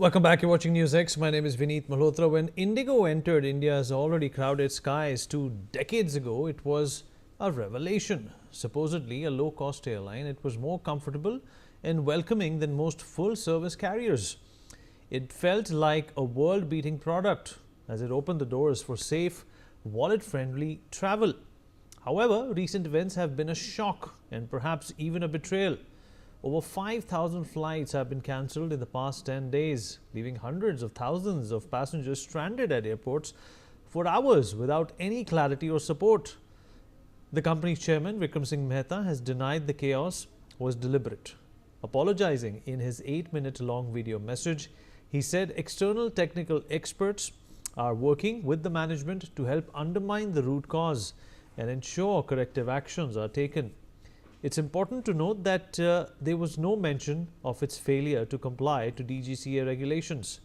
Welcome back. You're watching Newsx. My name is Vineet Malhotra. When IndiGo entered India's already crowded skies 2 decades ago, it was a revelation. Supposedly a low-cost airline, it was more comfortable and welcoming than most full-service carriers. It felt like a world-beating product as it opened the doors for safe, wallet-friendly travel. However, recent events have been a shock and perhaps even a betrayal. Over 5,000 flights have been cancelled in the past 10 days, leaving hundreds of thousands of passengers stranded at airports for hours without any clarity or support. The company's chairman, Vikram Singh Mehta, has denied the chaos was deliberate. Apologizing in his 8-minute-long video message, he said external technical experts are working with the management to help undermine the root cause and ensure corrective actions are taken. It's important to note that there was no mention of its failure to comply to DGCA regulations.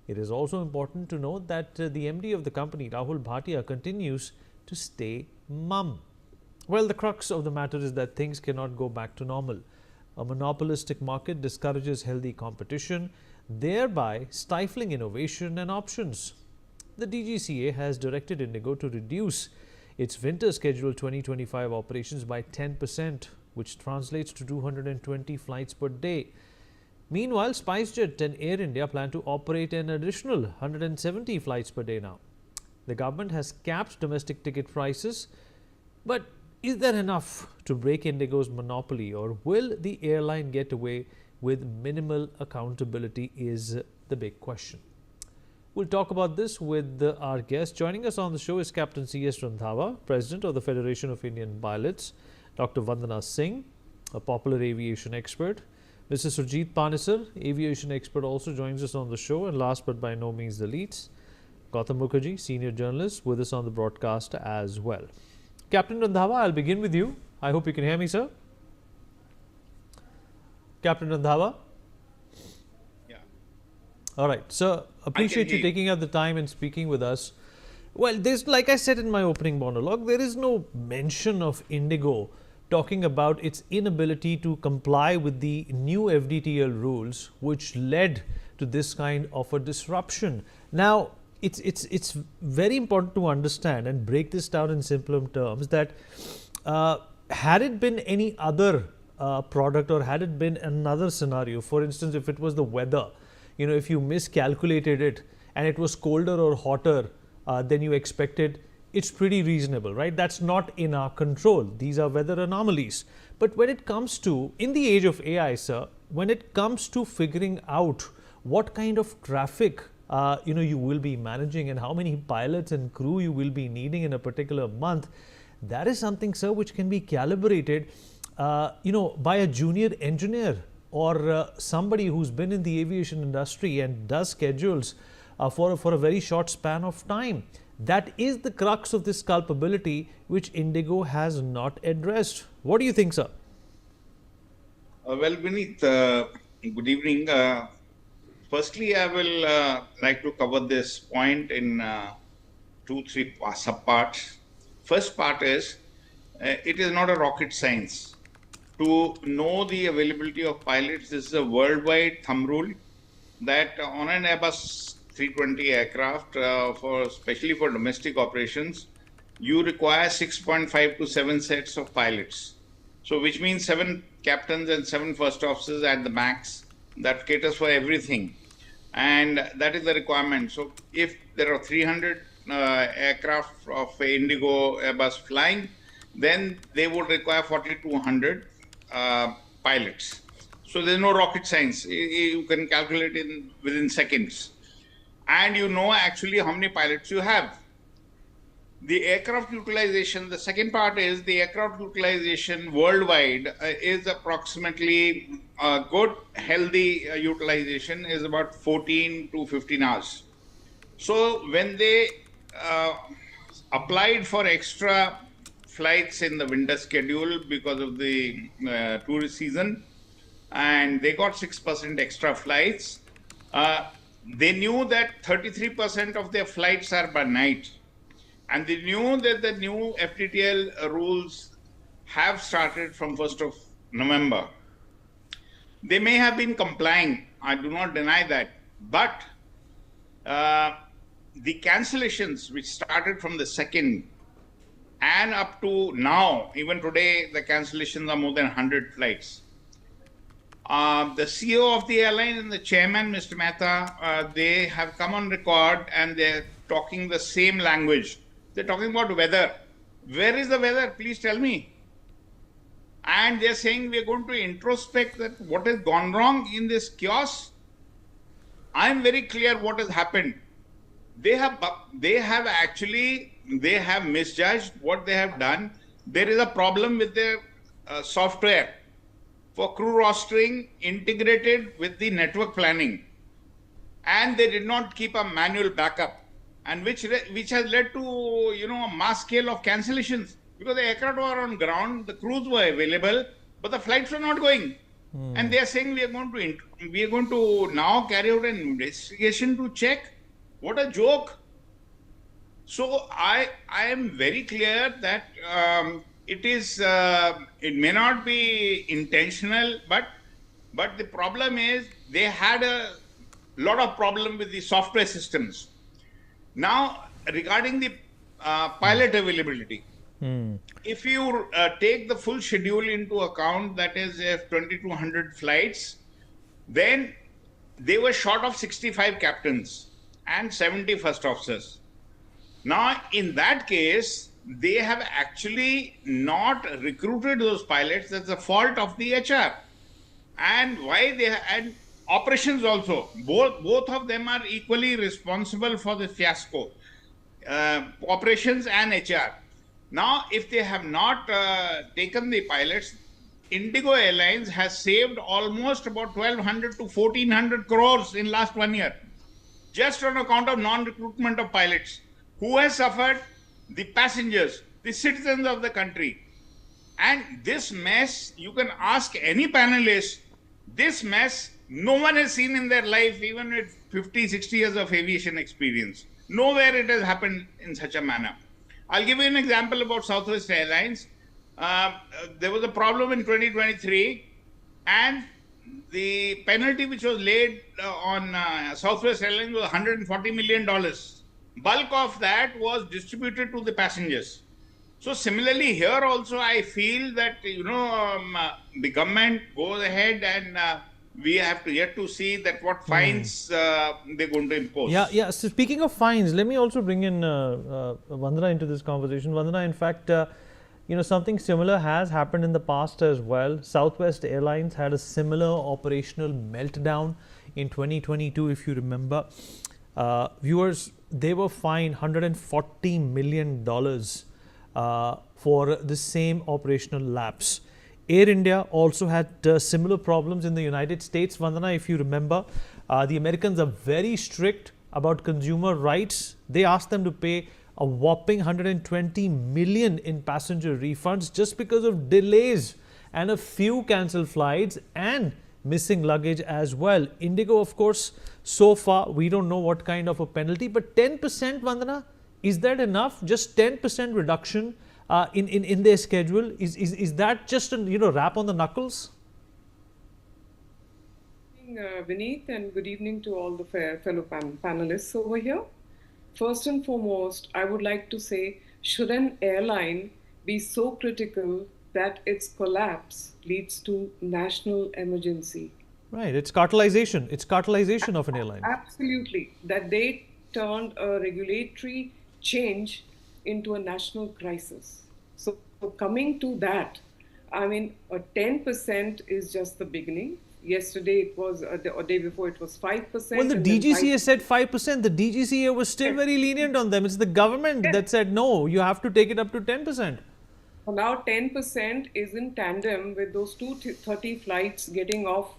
It is also important to note that the MD of the company, Rahul Bhatia, continues to stay mum. Well, the crux of the matter is that things cannot go back to normal. A monopolistic market discourages healthy competition, thereby stifling innovation and options. The DGCA has directed IndiGo to reduce its winter schedule 2025 operations by 10%, which translates to 220 flights per day. Meanwhile, SpiceJet and Air India plan to operate an additional 170 flights per day now. The government has capped domestic ticket prices, but is that enough to break IndiGo's monopoly, or will the airline get away with minimal accountability is the big question. We'll talk about this with our guest. Joining us on the show is Captain C.S. Randhawa, President of the Federation of Indian Pilots, Dr. Vandana Singh, a popular aviation expert, Mr. Surjit Panisar, aviation expert, also joins us on the show, and last but by no means the least, Gautam Mukherjee, senior journalist, with us on the broadcast as well. Captain Randhawa, I'll begin with you. I hope you can hear me, sir. Captain Randhawa? Yeah. All right. Sir, appreciate you taking out the time and speaking with us. Well, there's, like I said in my opening monologue, there is no mention of IndiGo talking about its inability to comply with the new FDTL rules, which led to this kind of a disruption. Now, it's very important to understand and break this down in simpler terms that had it been any other product, or had it been another scenario, for instance, if it was the weather, if you miscalculated it and it was colder or hotter than you expected, it's pretty reasonable, right? That's not in our control. These are weather anomalies. But when it comes to, in the age of AI, sir, when it comes to figuring out what kind of traffic you will be managing and how many pilots and crew you will be needing in a particular month, that is something, sir, which can be calibrated by a junior engineer or somebody who's been in the aviation industry and does schedules for a very short span of time. That is the crux of this culpability, which IndiGo has not addressed. What do you think, sir? Well, Vineet, good evening. Firstly, I will like to cover this point in 2-3 subparts. First part is, it is not a rocket science. To know the availability of pilots, this is a worldwide thumb rule that on an Airbus 320 aircraft, especially for domestic operations, you require 6.5 to 7 sets of pilots. So which means 7 captains and 7 first officers at the max. That caters for everything. And that is the requirement. So if there are 300 aircraft of IndiGo Airbus flying, then they would require 4,200 pilots. So there's no rocket science. You can calculate it within seconds. And you know actually how many pilots you have. The aircraft utilization, the second part is the aircraft utilization worldwide is approximately good, healthy utilization is about 14 to 15 hours. So when they applied for extra flights in the winter schedule because of the tourist season, and they got 6% extra flights, they knew that 33% of their flights are by night. And they knew that the new FDTL rules have started from 1st of November. They may have been complying, I do not deny that. But the cancellations, which started from the 2nd and up to now, even today, the cancellations are more than 100 flights. The CEO of the airline and the chairman, Mr. Mehta, they have come on record and they're talking the same language. They're talking about weather. Where is the weather? Please tell me. And they're saying we're going to introspect that what has gone wrong in this chaos. I'm very clear what has happened. They have misjudged what they have done. There is a problem with their software for crew rostering integrated with the network planning, and they did not keep a manual backup, and which has led to a mass scale of cancellations, because the aircraft were on ground, the crews were available, but the flights were not going. And they are saying we are going to now carry out an investigation to check. What a joke! So I am very clear that it may not be intentional, but the problem is they had a lot of problem with the software systems. Now, regarding the pilot availability, if you take the full schedule into account, that is 2,200 flights, then they were short of 65 captains and 70 first officers. Now, in that case, they have actually not recruited those pilots. That's the fault of the HR. And and operations also. Both of them are equally responsible for the fiasco. Operations and HR. Now, if they have not taken the pilots, IndiGo Airlines has saved almost about 1,200 to 1,400 crores in last 1 year, just on account of non-recruitment of pilots. Who has suffered? The passengers, the citizens of the country. And this mess, you can ask any panelist, this mess, no one has seen in their life, even with 50, 60 years of aviation experience. Nowhere it has happened in such a manner. I'll give you an example about Southwest Airlines. There was a problem in 2023, and the penalty which was laid on Southwest Airlines was $140 million. Bulk of that was distributed to the passengers. So similarly here also, I feel that the government goes ahead and we have to yet to see that what fines they're going to impose. Yeah. So speaking of fines, let me also bring in Vandana into this conversation. Vandana, in fact, something similar has happened in the past as well. Southwest Airlines had a similar operational meltdown in 2022, if you remember. Viewers, they were fined $140 million for the same operational lapse. Air India also had similar problems in the United States. Vandana, if you remember, the Americans are very strict about consumer rights. They asked them to pay a whopping $120 million in passenger refunds just because of delays and a few cancelled flights and missing luggage as well. IndiGo, of course, so far we don't know what kind of a penalty, but 10%, Vandana, is that enough? Just 10% reduction in their schedule, is that just a rap on the knuckles? Good evening, Vineet, and good evening to all the fellow panelists over here. First and foremost, I would like to say, should an airline be so critical that its collapse leads to national emergency? Right, it's cartelization. It's cartelization of an airline. Absolutely, that they turned a regulatory change into a national crisis. So coming to that, I mean, a 10% is just the beginning. Yesterday it was, a day before it was 5%. Well, the DGCA said 5%. The DGCA was still very lenient on them. It's the government that said, no, you have to take it up to 10%. Well, now 10% is in tandem with those 230 flights getting off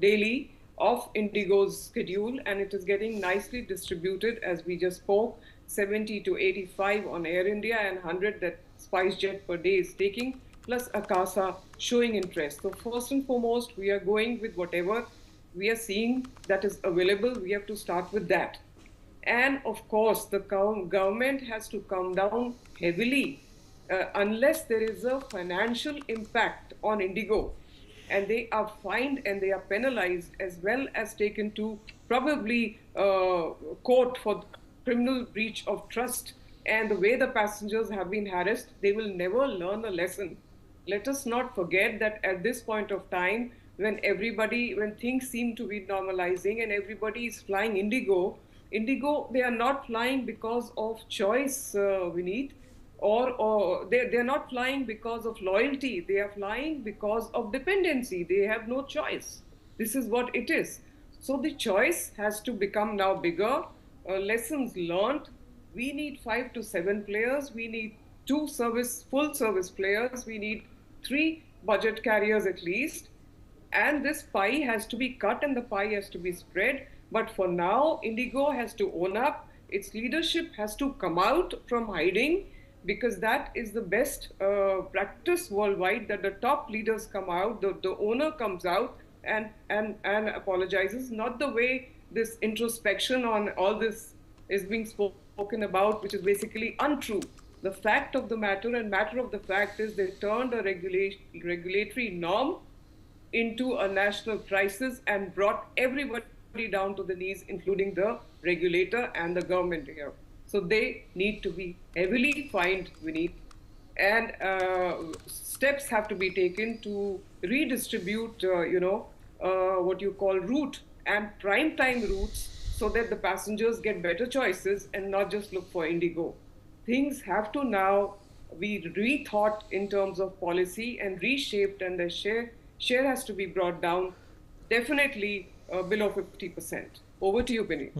daily off IndiGo's schedule, and it is getting nicely distributed, as we just spoke, 70 to 85 on Air India and 100 that SpiceJet per day is taking, plus Akasa showing interest. So first and foremost, we are going with whatever we are seeing that is available. We have to start with that. And of course, the government has to come down heavily unless there is a financial impact on IndiGo. and they are fined and they are penalized, as well as taken to probably court for criminal breach of trust. And the way the passengers have been harassed, they will never learn a lesson. Let us not forget that at this point of time, when things seem to be normalizing and everybody is flying Indigo, they are not flying because of choice, Vineet, or they're not flying because of loyalty. They are flying because of dependency. They have no choice. This is what it is. So the choice has to become now bigger. Lessons learned. We need 5 to 7 players. We need full service players. We need 3 budget carriers at least, and this pie has to be cut and the pie has to be spread. But for now, Indigo has to own up. Its leadership has to come out from hiding, because that is the best practice worldwide, that the top leaders come out, the owner comes out and apologizes, not the way this introspection on all this is being spoken about, which is basically untrue. The fact of the matter and matter of the fact is they turned a regulatory norm into a national crisis and brought everybody down to the knees, including the regulator and the government here. So they need to be heavily fined, Vineet, and steps have to be taken to redistribute, what you call route and prime time routes, so that the passengers get better choices and not just look for Indigo. Things have to now be rethought in terms of policy and reshaped, and the share has to be brought down, definitely below 50%. Over to you, Vinny.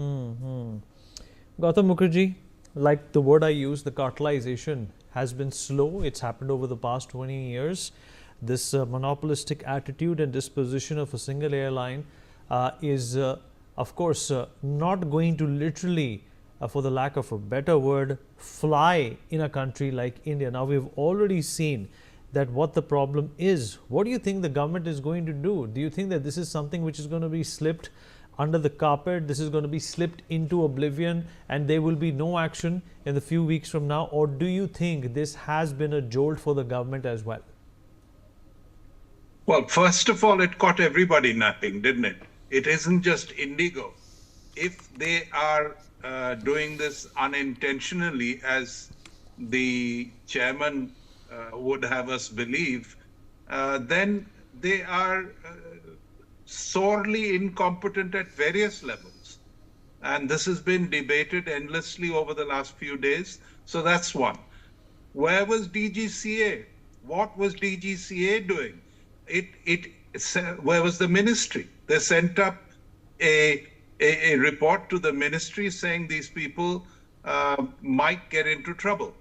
Gautam Mukherjee, like the word I used, the cartelization has been slow. It's happened over the past 20 years. This monopolistic attitude and disposition of a single airline is, of course, not going to literally, for the lack of a better word, fly in a country like India. Now, we've already seen that what the problem is. What do you think the government is going to do? Do you think that this is something which is going to be slipped under the carpet, this is going to be slipped into oblivion, and there will be no action in the few weeks from now? Or do you think this has been a jolt for the government as well? Well, first of all, it caught everybody napping, didn't it? It isn't just Indigo. If they are doing this unintentionally, as the chairman would have us believe, then they are sorely incompetent at various levels. And this has been debated endlessly over the last few days. So that's one. Where was DGCA? What was DGCA doing? Where was the ministry? They sent up a report to the ministry saying these people might get into trouble.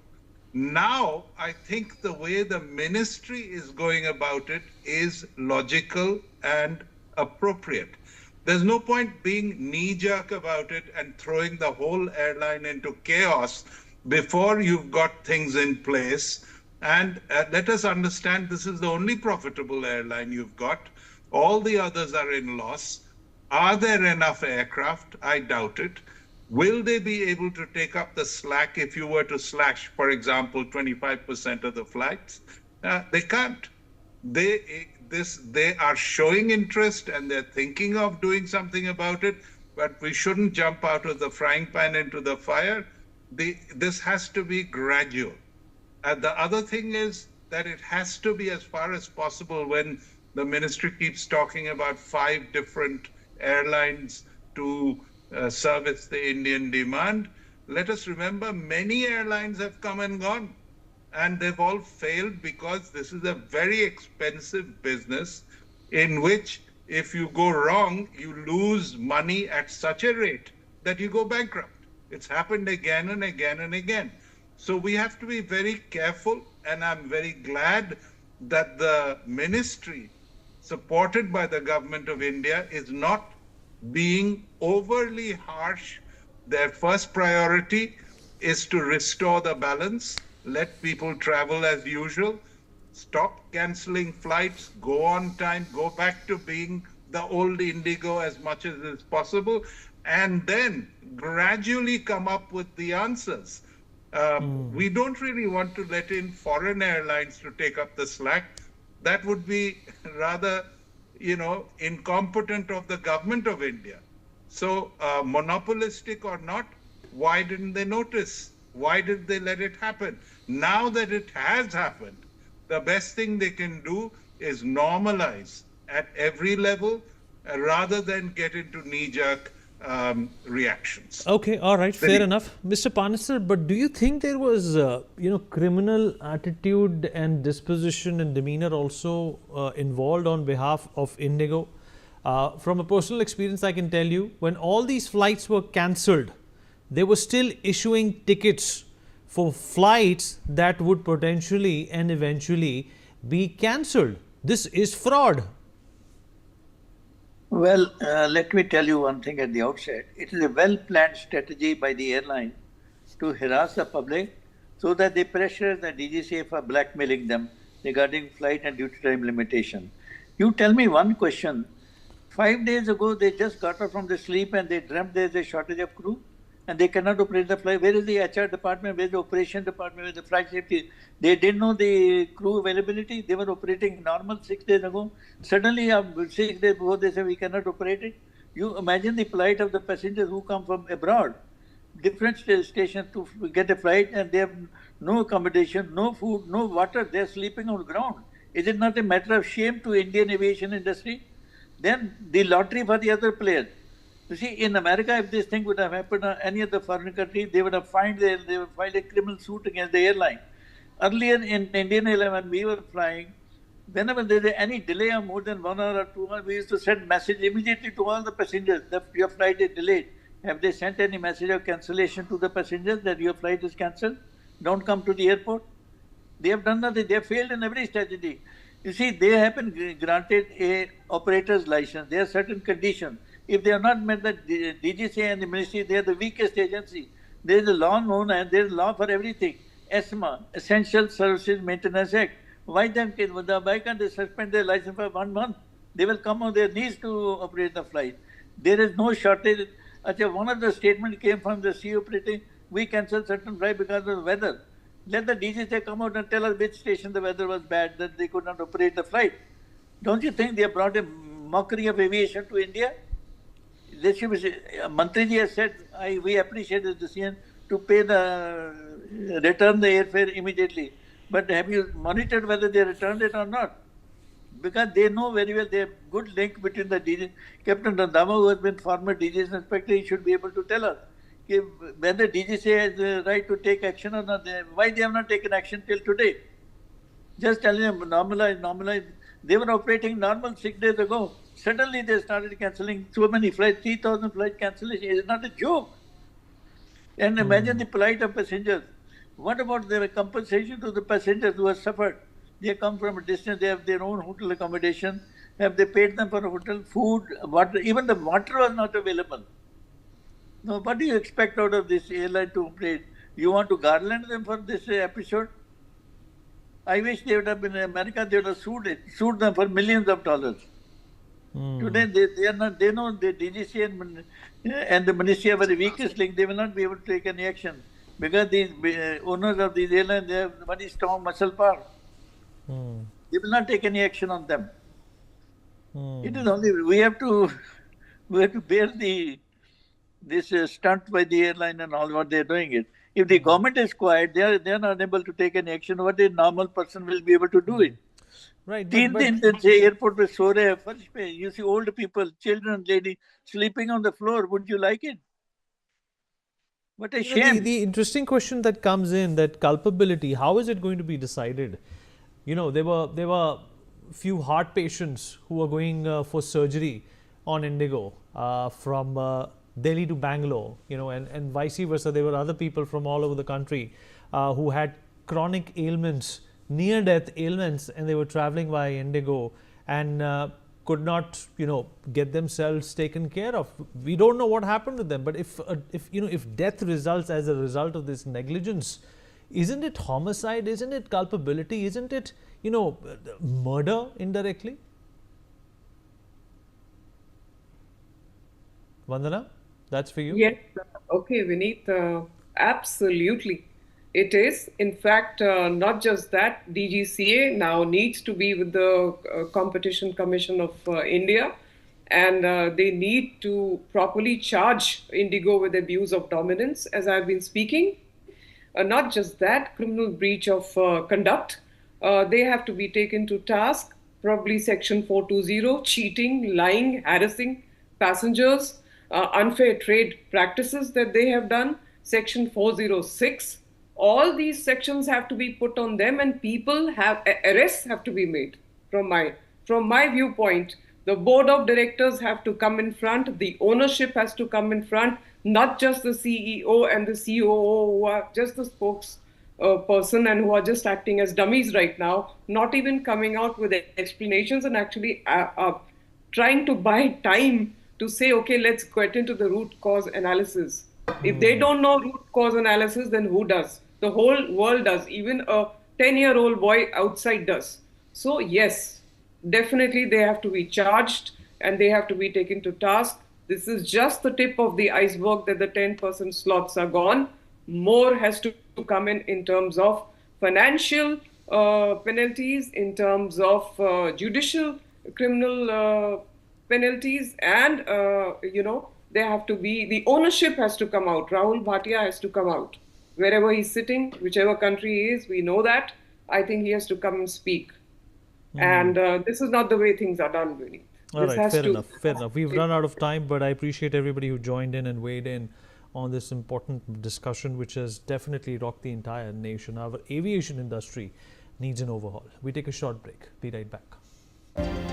Now, I think the way the ministry is going about it is logical and appropriate. There's no point being knee-jerk about it and throwing the whole airline into chaos before you've got things in place. And let us understand, this is the only profitable airline you've got. All the others are in loss. Are there enough aircraft? I doubt it. Will they be able to take up the slack if you were to slash, for example, 25% of the flights? They can't. They are showing interest and they're thinking of doing something about it, but we shouldn't jump out of the frying pan into the fire. This has to be gradual. And the other thing is that it has to be, as far as possible, when the ministry keeps talking about 5 different airlines to service the Indian demand. Let us remember, many airlines have come and gone, and they've all failed because this is a very expensive business in which if you go wrong, you lose money at such a rate that you go bankrupt. It's happened again and again and again. So we have to be very careful, and I'm very glad that the ministry, supported by the government of India, is not being overly harsh. Their first priority is to restore the balance, let people travel as usual, stop canceling flights, go on time, go back to being the old Indigo as much as is possible, and then gradually come up with the answers. We don't really want to let in foreign airlines to take up the slack. That would be rather incompetent of the government of India. So, monopolistic or not, why didn't they notice? Why did they let it happen? Now that it has happened, the best thing they can do is normalize at every level rather than get into knee-jerk reactions. Okay, all right, fair enough. Mr. Panesar, but do you think there was, criminal attitude and disposition and demeanor also involved on behalf of IndiGo? From a personal experience, I can tell you, when all these flights were cancelled, they were still issuing tickets for flights that would potentially and eventually be cancelled. This is fraud. Well, let me tell you one thing at the outset. It is a well-planned strategy by the airline to harass the public so that they pressure the DGCA for blackmailing them regarding flight and duty time limitation. You tell me one question. 5 days ago, they just got up from the sleep and they dreamt there's a shortage of crew and they cannot operate the flight. Where is the HR department? Where is the operation department? Where is the flight safety? They didn't know the crew availability. They were operating normal 6 days ago. Suddenly, 6 days before, they say we cannot operate it. You imagine the plight of the passengers who come from abroad, different stations to get a flight, and they have no accommodation, no food, no water. They're sleeping on the ground. Is it not a matter of shame to Indian aviation industry? Then the lottery for the other players. You see, in America, if this thing would have happened in any other foreign country, they would have filed a criminal suit against the airline. Earlier in Indian Airline, when we were flying, whenever there is any delay of more than 1 hour or 2 hours, we used to send message immediately to all the passengers that your flight is delayed. Have they sent any message of cancellation to the passengers that your flight is cancelled? Don't come to the airport. They have done nothing. They have failed in every strategy. You see, they have been granted a operator's license. There are certain conditions. If they have not met the DGCA and the ministry, they are the weakest agency. There is a law known and there is a law for everything. ESMA, Essential Services Maintenance Act. Why can't they suspend their license for 1 month? They will come on their knees to operate the flight. There is no shortage. One of the statements came from the sea operator, we cancelled certain flight because of the weather. Let the DGCA come out and tell us which station the weather was bad, that they could not operate the flight. Don't you think they have brought a mockery of aviation to India? Mantriji has said, we appreciate the decision to return the airfare immediately. But have you monitored whether they returned it or not? Because they know very well, they have good link between the DG. Captain Randhawa, who has been former DG's inspector, he should be able to tell us whether DGCA has the right to take action or not. Why they have not taken action till today? Just telling them normalize. They were operating normal 6 days ago. Suddenly they started cancelling so many flights, 3,000 flight cancellation. It's not a joke. And imagine the plight of passengers. What about the compensation to the passengers who have suffered? They come from a distance, they have their own hotel accommodation. Have they paid them for hotel, food, water? Even the water was not available. Now, what do you expect out of this airline to operate? You want to garland them for this episode? I wish they would have been in America, they would have sued them for millions of dollars. Today, they are not. They know the DGCA and the ministry are the weakest link. They will not be able to take any action because these owners of these airlines, they have very strong muscle power. They will not take any action on them. It is only we have to bear this stunt by the airline and all what they are doing it. If the government is quiet, they are not able to take any action. What a normal person will be able to do it. Right. Airport with sore first pay. You see old people, children, lady sleeping on the floor. Would you like it? What a shame. The interesting question that comes in, that culpability, how is it going to be decided? There were few heart patients who were going for surgery on IndiGo from Delhi to Bangalore, and vice versa. There were other people from all over the country who had chronic ailments, near-death ailments, and they were traveling by IndiGo and could not, get themselves taken care of. We don't know what happened to them, but if death results as a result of this negligence, isn't it homicide? Isn't it culpability? Isn't it, murder indirectly? Vandana, that's for you. Yes. Okay, Vineet. Absolutely. It is. In fact, not just that, DGCA now needs to be with the Competition Commission of India, and they need to properly charge IndiGo with abuse of dominance, as I've been speaking. Not just that, criminal breach of conduct. They have to be taken to task, probably Section 420, cheating, lying, harassing passengers, unfair trade practices that they have done, Section 406. All these sections have to be put on them, and people have arrests have to be made. From my viewpoint, the board of directors have to come in front, the ownership has to come in front, not just the CEO and the COO who are just the spokesperson and who are just acting as dummies right now, not even coming out with explanations and actually trying to buy time to say, okay, let's get into the root cause analysis. If they don't know root cause analysis, then who does? The whole world does. Even a 10-year-old boy outside does. So yes, definitely they have to be charged and they have to be taken to task. This is just the tip of the iceberg that the 10% slots are gone. More has to come in terms of financial penalties, in terms of judicial criminal penalties, and there have to be, the ownership has to come out. Rahul Bhatia has to come out. Wherever he's sitting, whichever country he is, we know that. I think he has to come and speak. And this is not the way things are done, really. All right, fair enough. We've run out of time, but I appreciate everybody who joined in and weighed in on this important discussion, which has definitely rocked the entire nation. Our aviation industry needs an overhaul. We take a short break. Be right back.